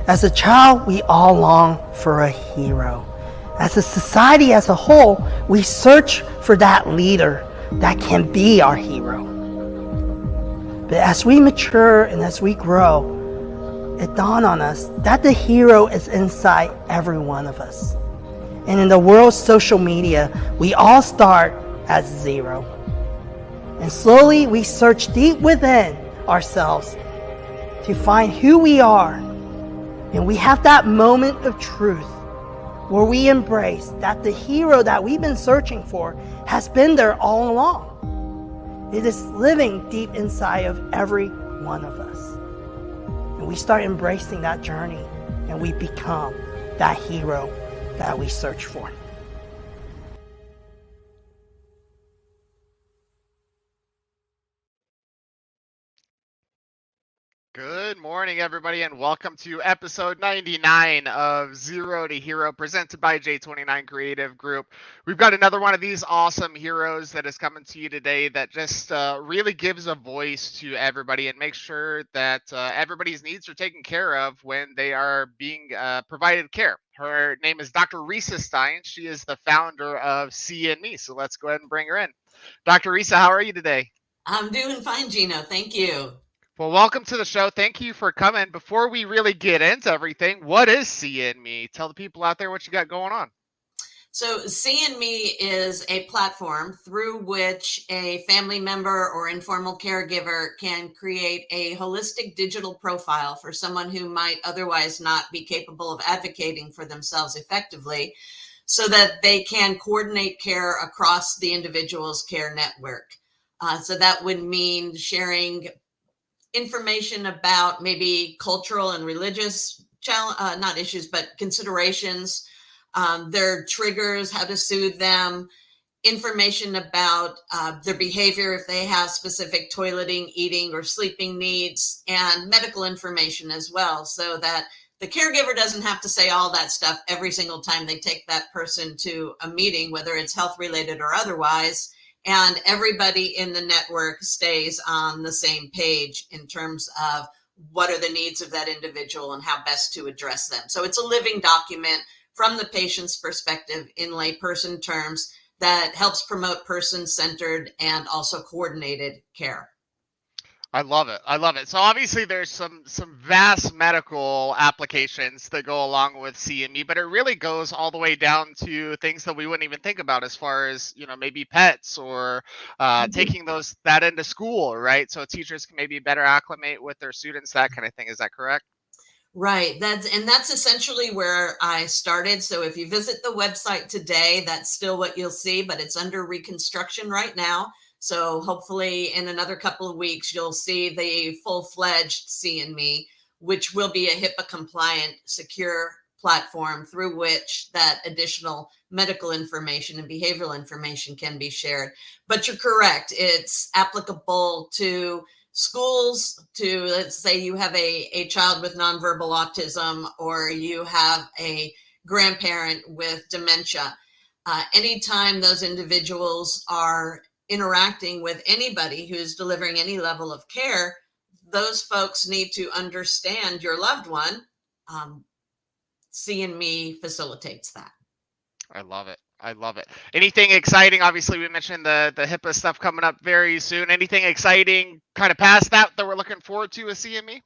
As a child, we all long for a hero. As a society as a whole, we search for that leader that can be our hero. But as we mature and as we grow, it dawned on us that the hero is inside every one of us. And in the world's social media, we all start at zero. And slowly we search deep within ourselves to find who we are. And we have that moment of truth where we embrace that the hero that we've been searching for has been there all along. It is living deep inside of every one of us. And we start embracing that journey and we become that hero that we search for. Good morning, everybody, and welcome to episode 99 of Zero to Hero, presented by J29 Creative Group. We've got another one of these awesome heroes that is coming to you today that just really gives a voice to everybody and makes sure that everybody's needs are taken care of when they are being provided care. Her name is Dr. Risa Stein. She is the founder of SeeInMe, so let's go ahead and bring her in. Dr. Risa, how are you today? I'm doing fine, Gino. Thank you. Well, welcome to the show. Thank you for coming. Before we really get into everything, what is SeeInMe? Tell the people out there what you got going on. So SeeInMe is a platform through which a family member or informal caregiver can create a holistic digital profile for someone who might otherwise not be capable of advocating for themselves effectively, so that they can coordinate care across the individual's care network. So that would mean sharing information about maybe cultural and religious not issues, but considerations, their triggers, how to soothe them, information about their behavior if they have specific toileting, eating, or sleeping needs, and medical information as well, so that the caregiver doesn't have to say all that stuff every single time they take that person to a meeting, whether it's health related or otherwise. And everybody in the network stays on the same page in terms of what are the needs of that individual and how best to address them. So it's a living document from the patient's perspective in layperson terms that helps promote person-centered and also coordinated care. I love it. I love it. So obviously there's some vast medical applications that go along with SeeInMe, but it really goes all the way down to things that we wouldn't even think about, as far as, maybe pets or taking that into school, right? So teachers can maybe better acclimate with their students, that kind of thing. Is that correct? Right. That's essentially where I started. So if you visit the website today, that's still what you'll see, but it's under reconstruction right now. So hopefully in another couple of weeks, you'll see the full-fledged SeeInMe, which will be a HIPAA compliant, secure platform through which that additional medical information and behavioral information can be shared. But you're correct. It's applicable to schools, to, let's say you have a child with nonverbal autism, or you have a grandparent with dementia. Anytime those individuals are interacting with anybody who's delivering any level of care, those folks need to understand your loved one. SeeInMe facilitates that. I love it. I love it. Anything exciting? Obviously, we mentioned the HIPAA stuff coming up very soon. Anything exciting kind of past that we're looking forward to with SeeInMe?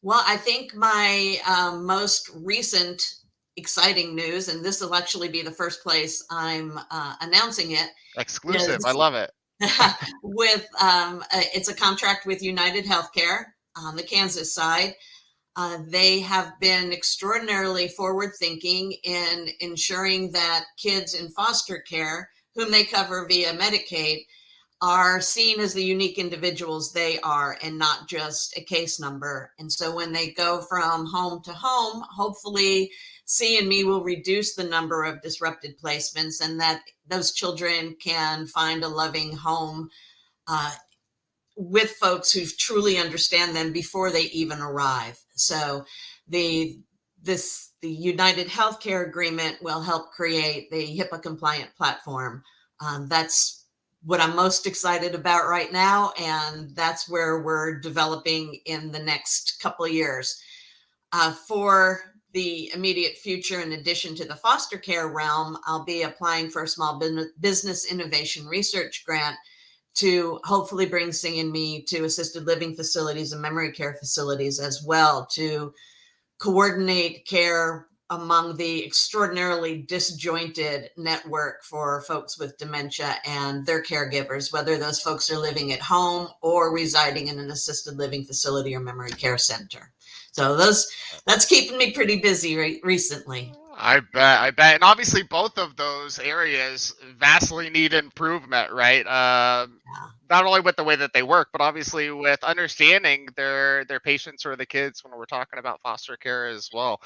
Well, I think my most recent exciting news, and this will actually be the first place I'm announcing it. Exclusive. I love it. With it's a contract with United Healthcare on the Kansas side. They have been extraordinarily forward-thinking in ensuring that kids in foster care, whom they cover via Medicaid, are seen as the unique individuals they are and not just a case number. And so when they go from home to home, hopefully SeeInMe will reduce the number of disrupted placements, and that those children can find a loving home with folks who truly understand them before they even arrive. So the United Healthcare agreement will help create the HIPAA compliant platform. That's what I'm most excited about right now, and that's where we're developing in the next couple of years. For the immediate future, in addition to the foster care realm, I'll be applying for a small business innovation research grant to hopefully bring SeeInMe to assisted living facilities and memory care facilities as well, to coordinate care among the extraordinarily disjointed network for folks with dementia and their caregivers, whether those folks are living at home or residing in an assisted living facility or memory care center. So that's keeping me pretty busy recently. I bet. And obviously both of those areas vastly need improvement, right? Not only with the way that they work, but obviously with understanding their patients or the kids when we're talking about foster care as well.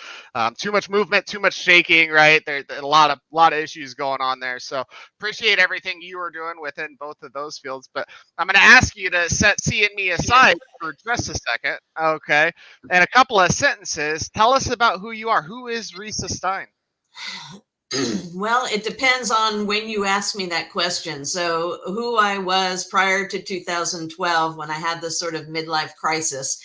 Too much movement, too much shaking, right? There's a lot of issues going on there. So appreciate everything you are doing within both of those fields. But I'm going to ask you to set SeeInMe aside for just a second, okay? And a couple of sentences. Tell us about who you are. Who is Risa Stein? Well, it depends on when you ask me that question. So who I was prior to 2012 when I had this sort of midlife crisis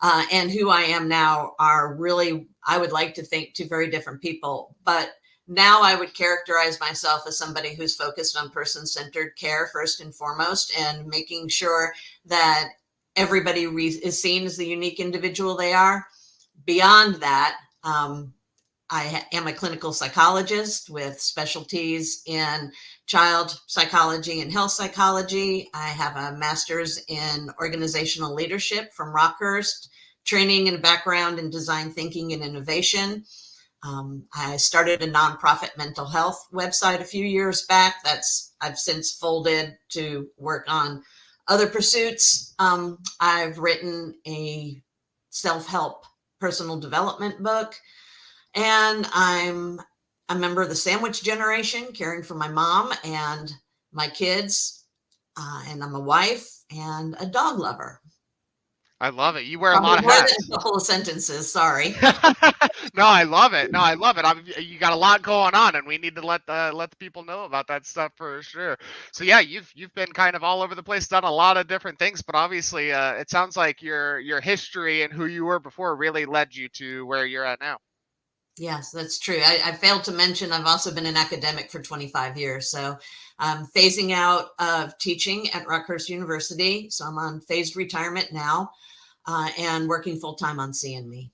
and who I am now are really, I would like to think, two very different people. But now I would characterize myself as somebody who's focused on person-centered care first and foremost, and making sure that everybody is seen as the unique individual they are. Beyond that, I am a clinical psychologist with specialties in child psychology and health psychology. I have a master's in organizational leadership from Rockhurst, training and a background in design thinking and innovation. I started a nonprofit mental health website a few years back. I've since folded to work on other pursuits. I've written a self-help personal development book. And I'm a member of the sandwich generation, caring for my mom and my kids. And I'm a wife and a dog lover. I love it. You wear a lot of hats. A couple of sentences, sorry. No, I love it. You got a lot going on, and we need to let the people know about that stuff for sure. So yeah, you've been kind of all over the place, done a lot of different things, but obviously, it sounds like your history and who you were before really led you to where you're at now. Yes, that's true. I failed to mention I've also been an academic for 25 years. So I'm phasing out of teaching at Rockhurst University. So I'm on phased retirement now and working full-time on SeeInMe.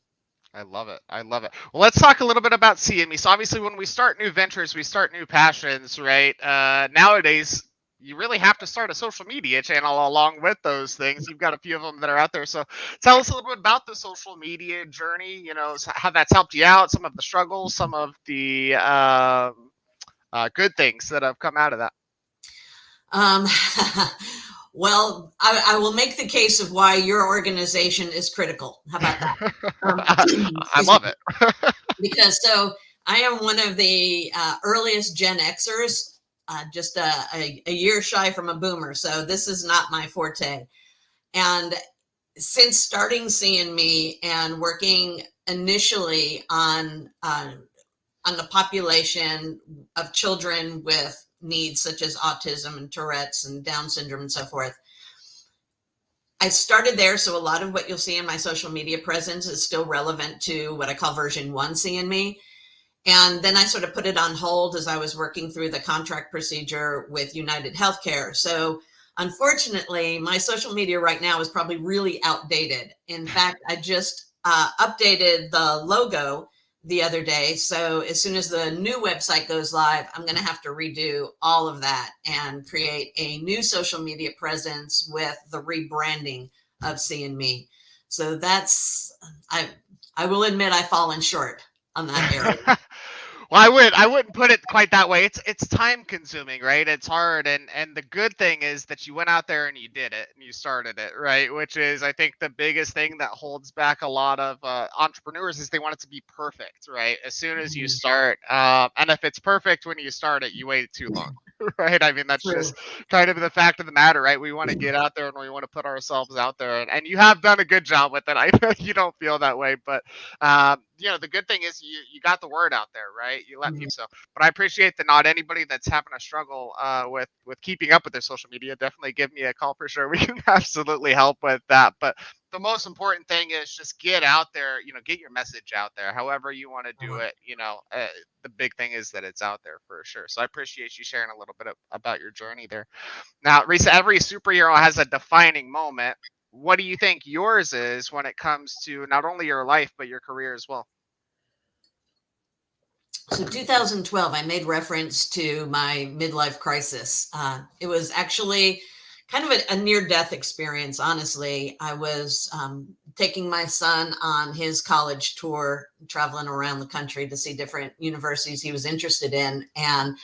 I love it. Well, let's talk a little bit about SeeInMe. So obviously when we start new ventures, we start new passions, right? Nowadays, you really have to start a social media channel along with those things. You've got a few of them that are out there. So tell us a little bit about the social media journey, how that's helped you out, some of the struggles, some of the good things that have come out of that. Well, I will make the case of why your organization is critical. How about that? I love it. Because I am one of the earliest Gen Xers. Just a year shy from a boomer. So this is not my forte. And since starting SeeInMe and working initially on the population of children with needs such as autism and Tourette's and Down syndrome and so forth, I started there. So a lot of what you'll see in my social media presence is still relevant to what I call version 1 SeeInMe. And then I sort of put it on hold as I was working through the contract procedure with United Healthcare. So unfortunately, my social media right now is probably really outdated. In fact, I just updated the logo the other day. So as soon as the new website goes live, I'm going to have to redo all of that and create a new social media presence with the rebranding of SeeInMe. So I will admit I've fallen short on that area. Well, I wouldn't put it quite that way. It's time consuming, right? It's hard, and the good thing is that you went out there and you did it and you started it, right? Which is, I think, the biggest thing that holds back a lot of entrepreneurs is they want it to be perfect, right? As soon as you start, and if it's perfect when you start it, you wait too long. Right? I mean, that's just kind of the fact of the matter, right? We want to get out there and we want to put ourselves out there, and you have done a good job with it. I know you don't feel that way, but the good thing is you got the word out there, right? You let people know. But I appreciate that not anybody that's having a struggle with keeping up with their social media, definitely give me a call for sure. We can absolutely help with that. But the most important thing is just get out there, get your message out there, however you want to do it. The big thing is that it's out there for sure. So I appreciate you sharing a little bit about your journey there. Now, Risa, every superhero has a defining moment. What do you think yours is when it comes to not only your life, but your career as well? So 2012, I made reference to my midlife crisis. It was actually kind of a near-death experience, honestly. I was taking my son on his college tour, traveling around the country to see different universities he was interested in. And,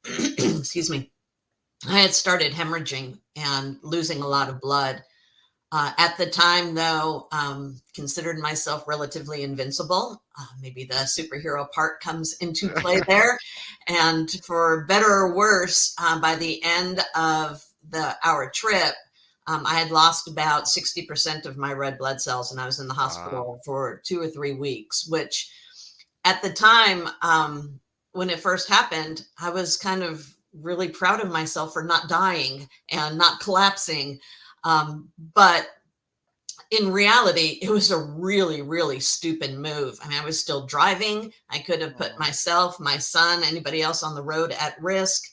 excuse me, I had started hemorrhaging and losing a lot of blood. At the time, though, considered myself relatively invincible. Maybe the superhero part comes into play there. And for better or worse, by the end of our trip, I had lost about 60% of my red blood cells, and I was in the hospital for 2 or 3 weeks, which at the time, when it first happened, I was kind of really proud of myself for not dying and not collapsing. But in reality, it was a really, really stupid move. I mean, I was still driving. I could have put myself, my son, anybody else on the road at risk.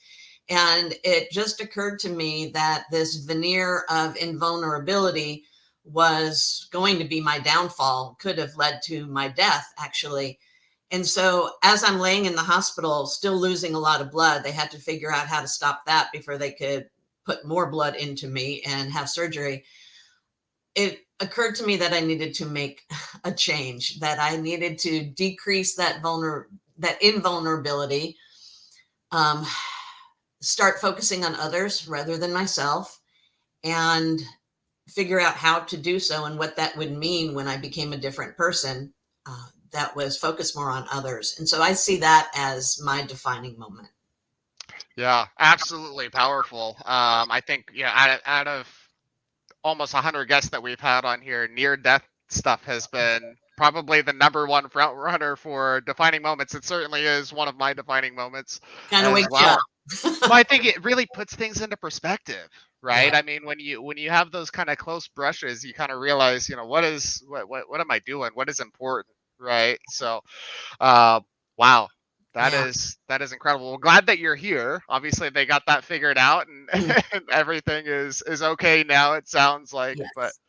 And it just occurred to me that this veneer of invulnerability was going to be my downfall, could have led to my death, actually. And so as I'm laying in the hospital, still losing a lot of blood, they had to figure out how to stop that before they could put more blood into me and have surgery. It occurred to me that I needed to make a change, that I needed to decrease that invulnerability, start focusing on others rather than myself, and figure out how to do so and what that would mean when I became a different person that was focused more on others. And so I see that as my defining moment. Yeah, absolutely powerful. I think, out of almost 100 guests that we've had on here, near death stuff has been probably the number one front runner for defining moments. It certainly is one of my defining moments Kind of as wakes you well. up. Well, I think it really puts things into perspective, right? Yeah. I mean, when you have those kind of close brushes, you kind of realize, what am I doing? What is important, right? So, wow, that Yeah. is incredible. Well, glad that you're here. Obviously, they got that figured out, and, and everything is okay now. It sounds like, but Yes.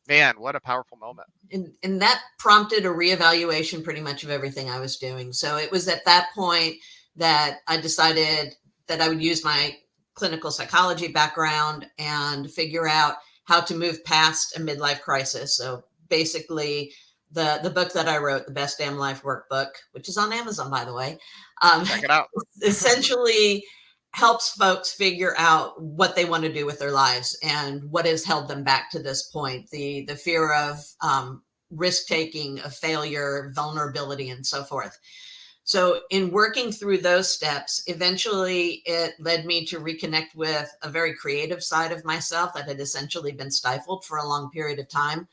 man, what a powerful moment. And that prompted a reevaluation pretty much of everything I was doing. So it was at that point that I decided that I would use my clinical psychology background and figure out how to move past a midlife crisis. So basically, the book that I wrote, The Best Damn Life Workbook, which is on Amazon, by the way, Check it out. essentially helps folks figure out what they want to do with their lives and what has held them back to this point. The fear of risk taking, of failure, vulnerability, and so forth. So in working through those steps, eventually it led me to reconnect with a very creative side of myself that had essentially been stifled for a long period of time,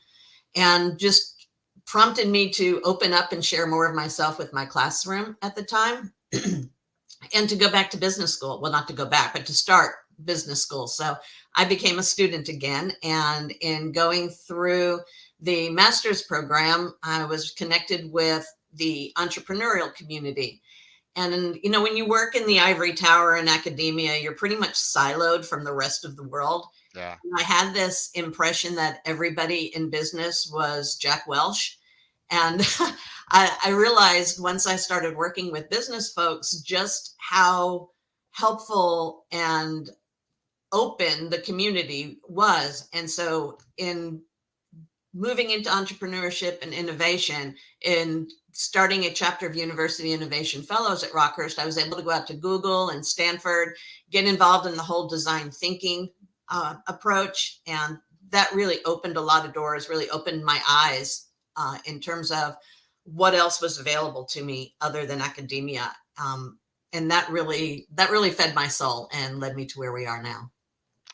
and just prompted me to open up and share more of myself with my classroom at the time. And to go back to business school. Well, not to go back, but to start business school. So I became a student again. And in going through the master's program, I was connected with the entrepreneurial community. And, when you work in the ivory tower in academia, you're pretty much siloed from the rest of the world. Yeah. And I had this impression that everybody in business was Jack Welch. And I realized once I started working with business folks just how helpful and open the community was. And so in moving into entrepreneurship and innovation, in starting a chapter of University Innovation Fellows at Rockhurst, I was able to go out to Google and Stanford, get involved in the whole design thinking approach. And that really opened a lot of doors, really opened my eyes in terms of what else was available to me other than academia. And that really fed my soul and led me to where we are now.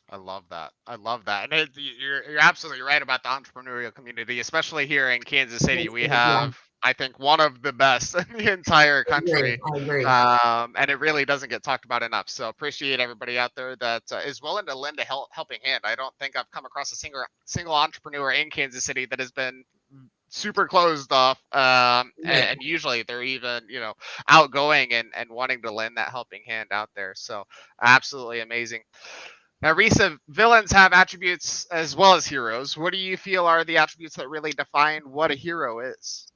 I love that. I love that. And you're absolutely right about the entrepreneurial community, especially here in Kansas City. We have I think one of the best in the entire country. I agree. And it really doesn't get talked about enough. So appreciate everybody out there that is willing to lend a helping hand. I don't think I've come across a single entrepreneur in Kansas City that has been super closed off. And usually they're even, outgoing and wanting to lend that helping hand out there. So absolutely amazing. Now, Risa, villains have attributes as well as heroes. What do you feel are the attributes that really define what a hero is?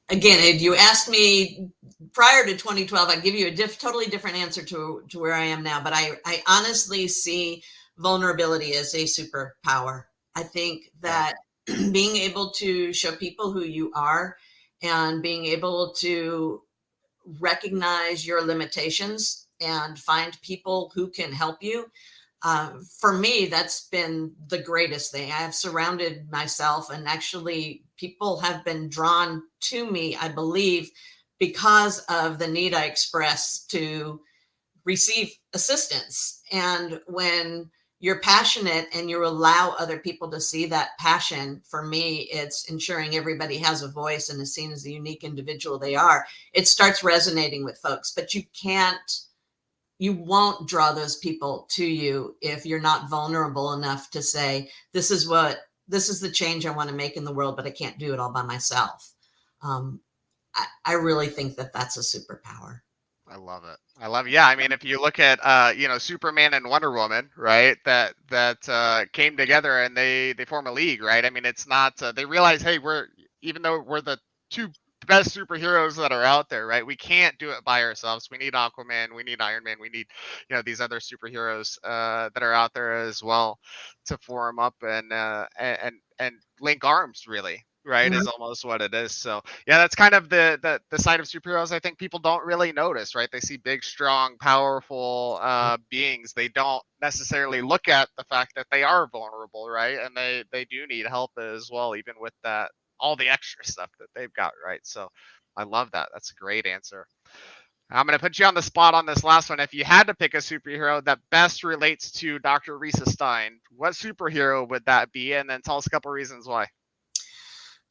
Again, if you asked me prior to 2012, I'd give you a totally different answer to where I am now. But I honestly see vulnerability as a superpower. I think that being able to show people who you are and being able to recognize your limitations and find people who can help you. For me, that's been the greatest thing. I have surrounded myself, and actually people have been drawn to me, I believe, because of the need I express to receive assistance. And when you're passionate and you allow other people to see that passion, for me, it's ensuring everybody has a voice and is seen as the unique individual they are. It starts resonating with folks, but you won't draw those people to you if you're not vulnerable enough to say, this is the change I want to make in the world, but I can't do it all by myself. I really think that that's a superpower. I love it. Yeah. I mean, if you look at, Superman and Wonder Woman, right, that came together and they form a league, right? I mean, it's not, they realize, hey, even though we're the two best superheroes that are out there, right? We can't do it by ourselves. We need Aquaman, we need Iron Man, we need, these other superheroes that are out there as well to form up and link arms, really, right? Mhm. Is almost what it is. So yeah, that's kind of the side of superheroes I think people don't really notice, right? They see big, strong, powerful beings. They don't necessarily look at the fact that they are vulnerable, right? And they do need help as well, even with that, all the extra stuff that they've got, right? So I love that. That's a great answer. I'm going to put you on the spot on this last one. If you had to pick a superhero that best relates to Dr. Risa Stein, what superhero would that be? And then tell us a couple reasons why.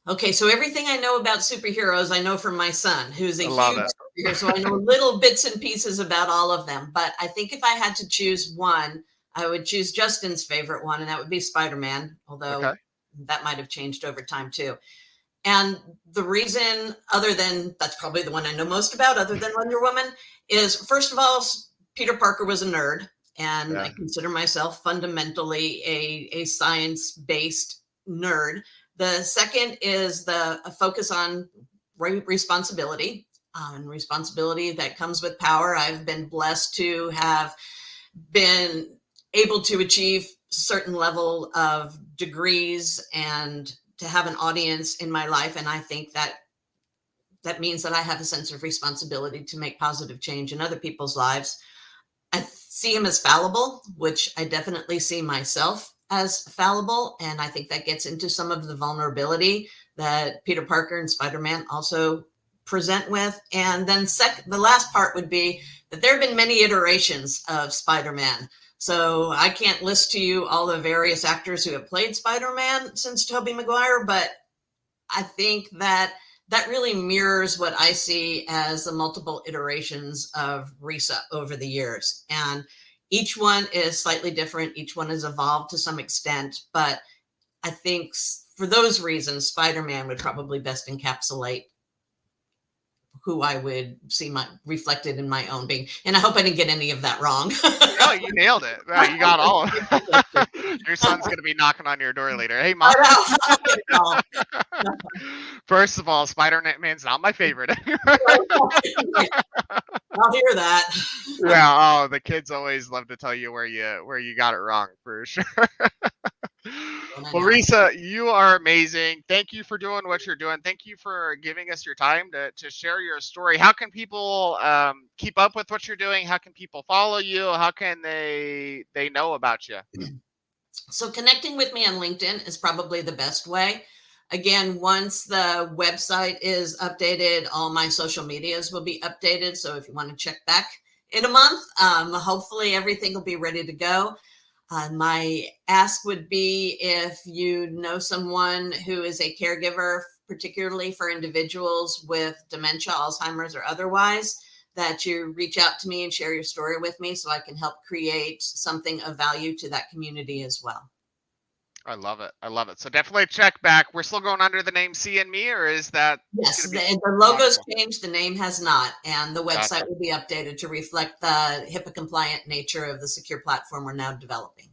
Okay, so everything I know about superheroes, I know from my son, who's a I love huge it. superhero. So I know little bits and pieces about all of them. But I think if I had to choose one, I would choose Justin's favorite one, and that would be Spider-Man, although Okay. that might have changed over time too. And the reason, other than that's probably the one I know most about, other than Wonder Woman, is first of all, Peter Parker was a nerd, and Yeah. I consider myself fundamentally a science-based nerd. The second is the focus on responsibility, and responsibility that comes with power. I've been blessed to have been able to achieve a certain level of degrees and to have an audience in my life. And I think that means that I have a sense of responsibility to make positive change in other people's lives. I see him as fallible, which I definitely see myself as fallible. And I think that gets into some of the vulnerability that Peter Parker and Spider-Man also present with. And then the last part would be that there have been many iterations of Spider-Man. So I can't list to you all the various actors who have played Spider-Man since Tobey Maguire, but I think that really mirrors what I see as the multiple iterations of Risa over the years. And each one is slightly different. Each one has evolved to some extent, but I think for those reasons, Spider-Man would probably best encapsulate who I would see reflected in my own being. And I hope I didn't get any of that wrong. No, you nailed it. You got all of it. Your son's going to be knocking on your door later. Hey, Mom. First of all, Spider-Man's not my favorite. I'll hear that. Yeah, the kids always love to tell you where you got it wrong, for sure. Well, Risa, you are amazing. Thank you for doing what you're doing. Thank you for giving us your time to share your story. How can people keep up with what you're doing? How can people follow you? How can they know about you? So connecting with me on LinkedIn is probably the best way. Again, once the website is updated, all my social medias will be updated. So if you want to check back in a month, hopefully everything will be ready to go. My ask would be, if you know someone who is a caregiver particularly for individuals with dementia, Alzheimer's, or otherwise, that you reach out to me and share your story with me so I can help create something of value to that community as well. I love it. I love it. So definitely check back. We're still going under the name SeeInMe, or is that? Yes, gonna be the logo's wonderful? changed, the name has not, and the website Gotcha. will be updated to reflect the HIPAA compliant nature of the secure platform we're now developing.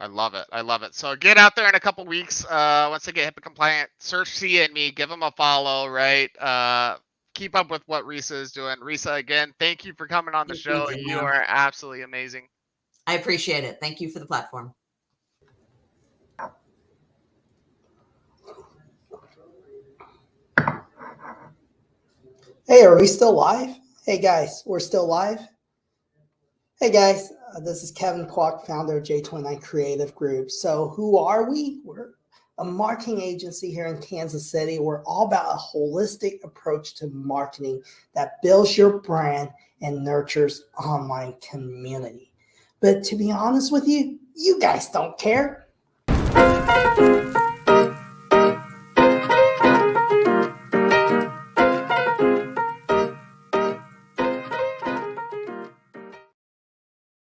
I love it. I love it. So get out there in a couple weeks. Once they get HIPAA compliant, search SeeInMe, give them a follow, right? Keep up with what Risa is doing. Risa, again, thank you for coming on the show. Thank you, You ma'am. are absolutely amazing. I appreciate it. Thank you for the platform. Hey, are we still live? Hey guys, we're still live. Hey guys, this is Kevin Kwok, founder of J29 Creative Group. So who are we? We're a marketing agency here in Kansas City. We're all about a holistic approach to marketing that builds your brand and nurtures online community. But to be honest with you, you guys don't care.